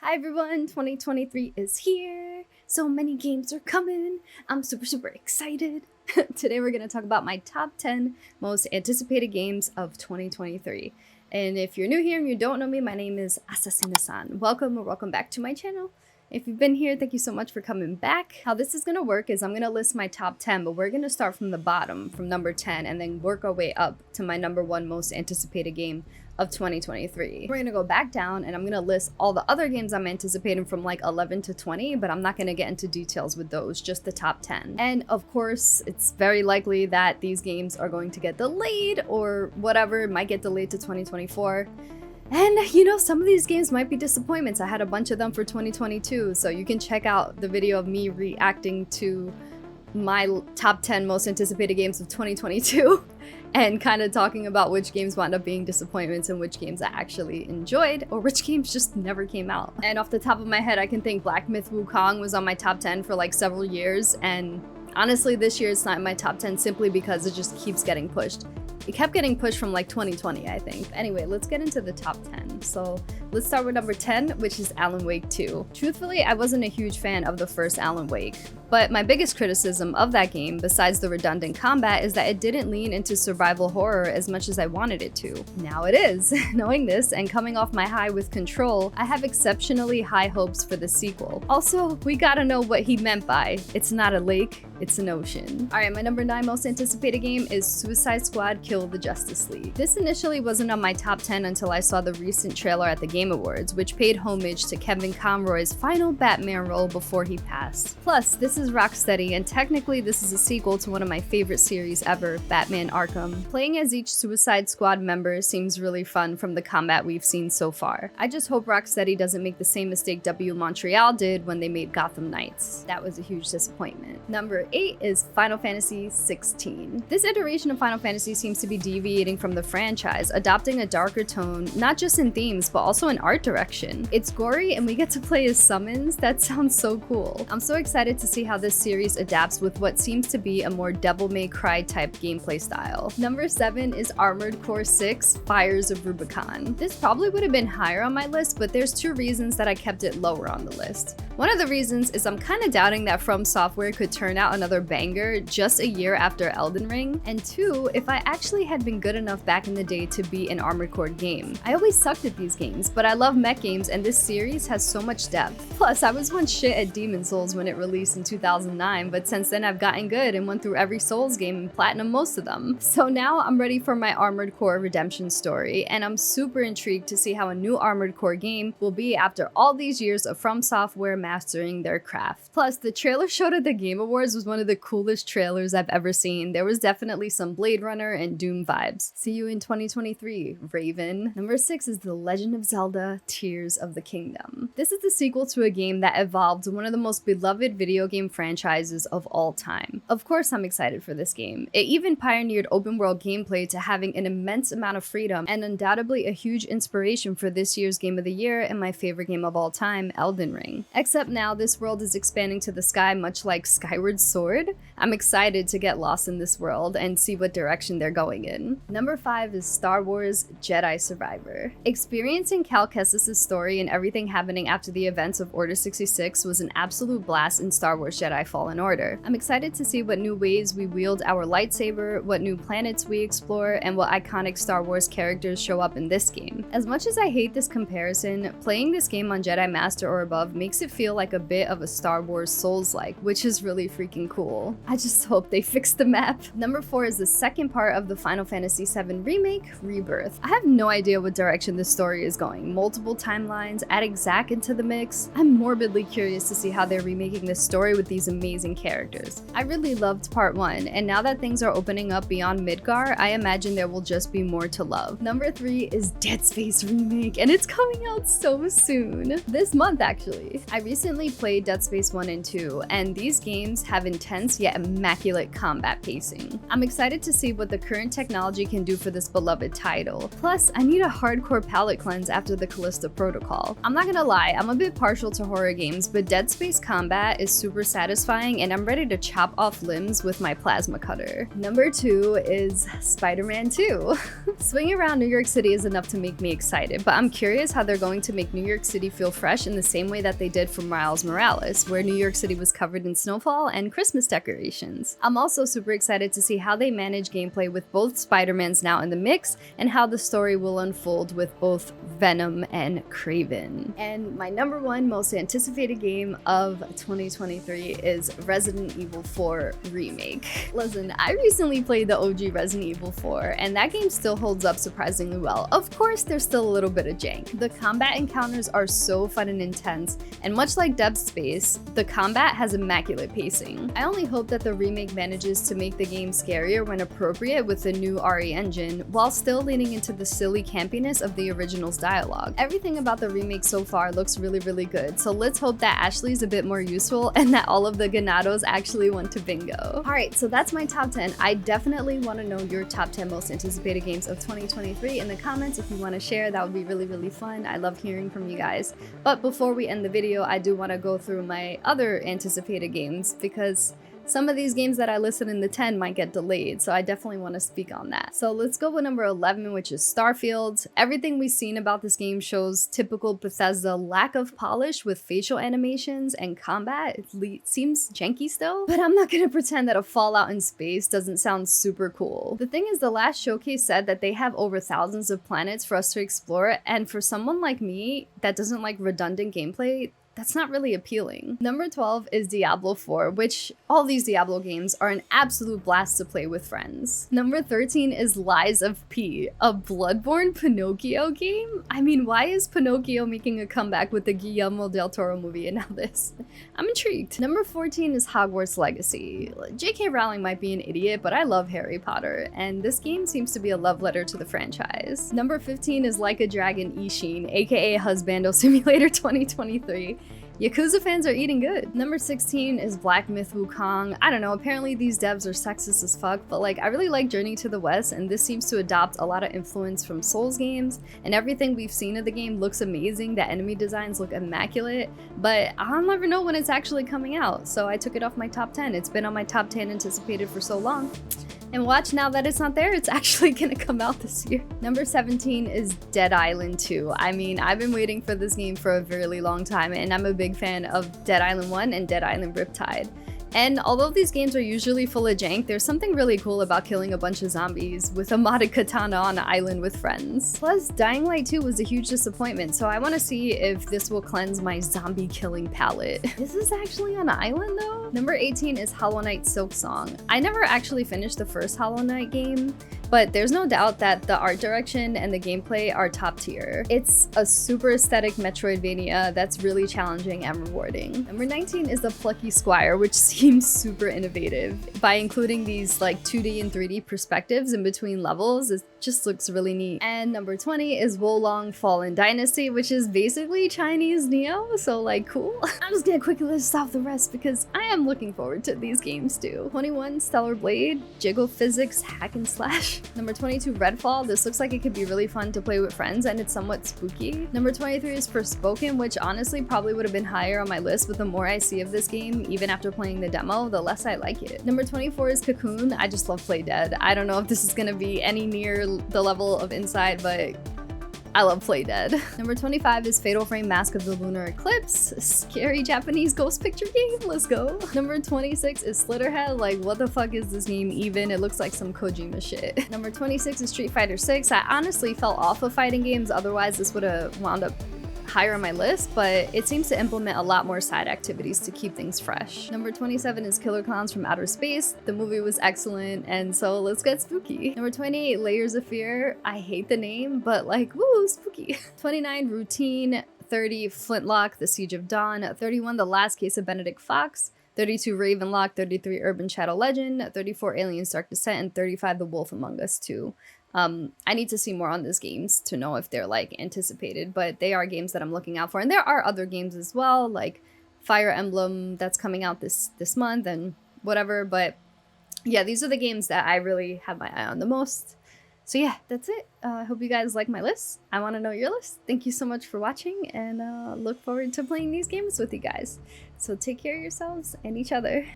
Hi everyone, 2023 is here. So many games are coming. I'm super excited. Today we're going to talk about my top 10 most anticipated games of 2023. And if you're new here and you don't know me, my name is ASSASSINA-san. Welcome or welcome back to my channel. If you've been here, thank you so much for coming back. How this is going to work is I'm going to list my top 10, but we're going to start from the bottom, from number 10, and then work our way up to my number 1 most anticipated game of 2023. We're gonna go back down and I'm gonna list all the other games I'm anticipating from like 11 to 20, but I'm not gonna get into details with those, just the top 10. And of course, it's very likely that these games are going to get delayed or whatever, might get delayed to 2024. And you know, some of these games might be disappointments. I had a bunch of them for 2022, so you can check out the video of me reacting to my top 10 most anticipated games of 2022 and kind of talking about which games wound up being disappointments and which games I actually enjoyed or which games just never came out. And off the top of my head, I can think Black Myth Wukong was on my top 10 for like several years, and honestly this year it's not in my top 10 simply because it just keeps getting pushed. It kept getting pushed from like 2020, I think. Anyway, let's get into the top 10. So let's start with number 10, which is Alan Wake 2. Truthfully, I wasn't a huge fan of the first Alan Wake, but my biggest criticism of that game, besides the redundant combat, is that it didn't lean into survival horror as much as I wanted it to. Now it is. Knowing this and coming off my high with Control, I have exceptionally high hopes for the sequel. Also, we gotta know what he meant by, it's not a lake, it's an ocean. Alright, my number 9 most anticipated game is Suicide Squad Kill the Justice League. This initially wasn't on my top 10 until I saw the recent trailer at the Game Awards, which paid homage to Kevin Conroy's final Batman role before he passed. Plus, this is Rocksteady, and technically this is a sequel to one of my favorite series ever, Batman Arkham. Playing as each Suicide Squad member seems really fun from the combat we've seen so far. I just hope Rocksteady doesn't make the same mistake W Montreal did when they made Gotham Knights. That was a huge disappointment. Number 8 is Final Fantasy 16. This iteration of Final Fantasy seems to be deviating from the franchise, adopting a darker tone, not just in themes, but also in art direction. It's gory and we get to play as summons. That sounds so cool. I'm so excited to see how this series adapts with what seems to be a more Devil May Cry type gameplay style. Number 7 is Armored Core 6 Fires of Rubicon. This probably would have been higher on my list, but there's 2 reasons that I kept it lower on the list. One of the reasons is I'm kind of doubting that From Software could turn out another banger just a year after Elden Ring, and 2, if I actually had been good enough back in the day to be an Armored Core game. I always sucked at these games, but I love mech games and this series has so much depth. Plus, I was once shit at Demon Souls when it released in 2009, but since then I've gotten good and went through every Souls game and platinum most of them. So now I'm ready for my Armored Core redemption story, and I'm super intrigued to see how a new Armored Core game will be after all these years of From Software mastering their craft. Plus, the trailer showed at the Game Awards was one of the coolest trailers I've ever seen. There was definitely some Blade Runner and Doom vibes. See you in 2023, Raven. Number 6 is The Legend of Zelda Tears of the Kingdom. This is the sequel to a game that evolved one of the most beloved video game franchises of all time. Of course I'm excited for this game. It even pioneered open world gameplay to having an immense amount of freedom, and undoubtedly a huge inspiration for this year's Game of the Year and my favorite game of all time, Elden Ring. Except now this world is expanding to the sky much like Skyward Sword. I'm excited to get lost in this world and see what direction they're going in. Number 5 is Star Wars Jedi Survivor. Experiencing Cal Kestis' story and everything happening after the events of Order 66 was an absolute blast in Star Wars Jedi Fallen Order. I'm excited to see what new ways we wield our lightsaber, what new planets we explore, and what iconic Star Wars characters show up in this game. As much as I hate this comparison, playing this game on Jedi Master or above makes it feel like a bit of a Star Wars Souls-like, which is really freaking cool. I just hope they fix the map. Number 4 is the second part of the Final Fantasy VII Remake, Rebirth. I have no idea what direction this story is going. Multiple timelines, adding Zack into the mix. I'm morbidly curious to see how they're remaking this story with these amazing characters. I really loved part 1, and now that things are opening up beyond Midgar, I imagine there will just be more to love. Number 3 is Dead Space Remake, and it's coming out so soon. This month, actually. I recently played Dead Space 1 and 2, and these games have intense yet immaculate combat pacing. I'm excited to see what the current technology can do for this beloved title. Plus, I need a hardcore palate cleanse after the Callisto Protocol. I'm not gonna lie, I'm a bit partial to horror games, but Dead Space combat is super satisfying and I'm ready to chop off limbs with my plasma cutter. Number 2 is Spider-Man 2. Swinging around New York City is enough to make me excited, but I'm curious how they're going to make New York City feel fresh in the same way that they did for Miles Morales, where New York City was covered in snowfall and Christmas decorations. I'm also super excited to see how they manage gameplay with both Spider-Mans now in the mix, and how the story will unfold with both Venom and Kraven. And my number 1 most anticipated game of 2023 is Resident Evil 4 Remake. Listen, I recently played the OG Resident Evil 4, and that game still holds up surprisingly well. Of course, there's still a little bit of jank. The combat encounters are so fun and intense, and much like Dead Space, the combat has immaculate pacing. I only hope that the remake manages to make the game scarier when appropriate with the new RE engine, while still leaning into the silly campiness of the original's dialogue. Everything about the remake so far looks really good, so let's hope that Ashley's a bit more useful and that all of the Ganados actually went to bingo. Alright, so that's my top 10. I definitely want to know your top 10 most anticipated games of 2023 in the comments. If you want to share, that would be really fun. I love hearing from you guys. But before we end the video, I do want to go through my other anticipated games, because some of these games that I listed in the 10 might get delayed, so I definitely want to speak on that. So let's go with number 11, which is Starfield. Everything we've seen about this game shows typical Bethesda lack of polish with facial animations and combat. It seems janky still, but I'm not gonna pretend that a Fallout in space doesn't sound super cool. The thing is, the last showcase said that they have over thousands of planets for us to explore, and for someone like me that doesn't like redundant gameplay, that's not really appealing. Number 12 is Diablo 4, which all these Diablo games are an absolute blast to play with friends. Number 13 is Lies of P, a Bloodborne Pinocchio game? I mean, why is Pinocchio making a comeback with the Guillermo del Toro movie and now this? I'm intrigued. Number 14 is Hogwarts Legacy. JK Rowling might be an idiot, but I love Harry Potter, and this game seems to be a love letter to the franchise. Number 15 is Like a Dragon Ishin, aka Husbando Simulator 2023. Yakuza fans are eating good. Number 16 is Black Myth Wukong. I don't know, apparently these devs are sexist as fuck, but like, I really like Journey to the West, and this seems to adopt a lot of influence from Souls games, and everything we've seen of the game looks amazing. The enemy designs look immaculate, but I'll never know when it's actually coming out, so I took it off my top 10. It's been on my top 10 anticipated for so long. And watch, now that it's not there, it's actually gonna come out this year. Number 17 is Dead Island 2. I mean, I've been waiting for this game for a really long time, and I'm a big fan of Dead Island 1 and Dead Island Riptide. And although these games are usually full of jank, there's something really cool about killing a bunch of zombies with a modded katana on an island with friends. Plus, Dying Light 2 was a huge disappointment, so I want to see if this will cleanse my zombie killing palette. Is this actually on an island though? Number 18 is Hollow Knight Silksong. I never actually finished the first Hollow Knight game, but there's no doubt that the art direction and the gameplay are top tier. It's a super aesthetic Metroidvania that's really challenging and rewarding. Number 19 is The Plucky Squire, which seems super innovative. By including these like 2D and 3D perspectives in between levels, it just looks really neat. And number 20 is Wolong Fallen Dynasty, which is basically Chinese Neo, so like cool. I'm just gonna quickly list off the rest because I am looking forward to these games too. 21, Stellar Blade, Jiggle Physics Hack and Slash. Number 22, Redfall. This looks like it could be really fun to play with friends, and it's somewhat spooky. Number 23 is Forspoken, which honestly probably would have been higher on my list, but the more I see of this game, even after playing the demo, the less I like it. Number 24 is Cocoon. I just love Play Dead. I don't know if this is gonna be any near the level of Inside, but I love Play Dead. Number 25 is Fatal Frame Mask of the Lunar Eclipse. Scary Japanese ghost picture game. Let's go. Number 26 is Slitterhead. Like, what the fuck is this game even? It looks like some Kojima shit. Number 26 is Street Fighter 6. I honestly fell off of fighting games, otherwise this would have wound up higher on my list, but it seems to implement a lot more side activities to keep things fresh. Number 27 is Killer Clowns from Outer Space. The movie was excellent, and so let's get spooky. Number 28, Layers of Fear. I hate the name, but like, woo, spooky. 29, Routine. 30, Flintlock, The Siege of Dawn. 31, The Last Case of Benedict Fox. 32, Ravenlock. 33, Urban Shadow Legend. 34, Aliens Dark Descent. And 35, The Wolf Among Us 2. I need to see more on these games to know if they're like anticipated, but they are games that I'm looking out for. And there are other games as well, like Fire Emblem that's coming out this month and whatever. But yeah, these are the games that I really have my eye on the most. So yeah, that's it. I hope you guys like my list. I want to know your list. Thank you so much for watching, and look forward to playing these games with you guys. So take care of yourselves and each other.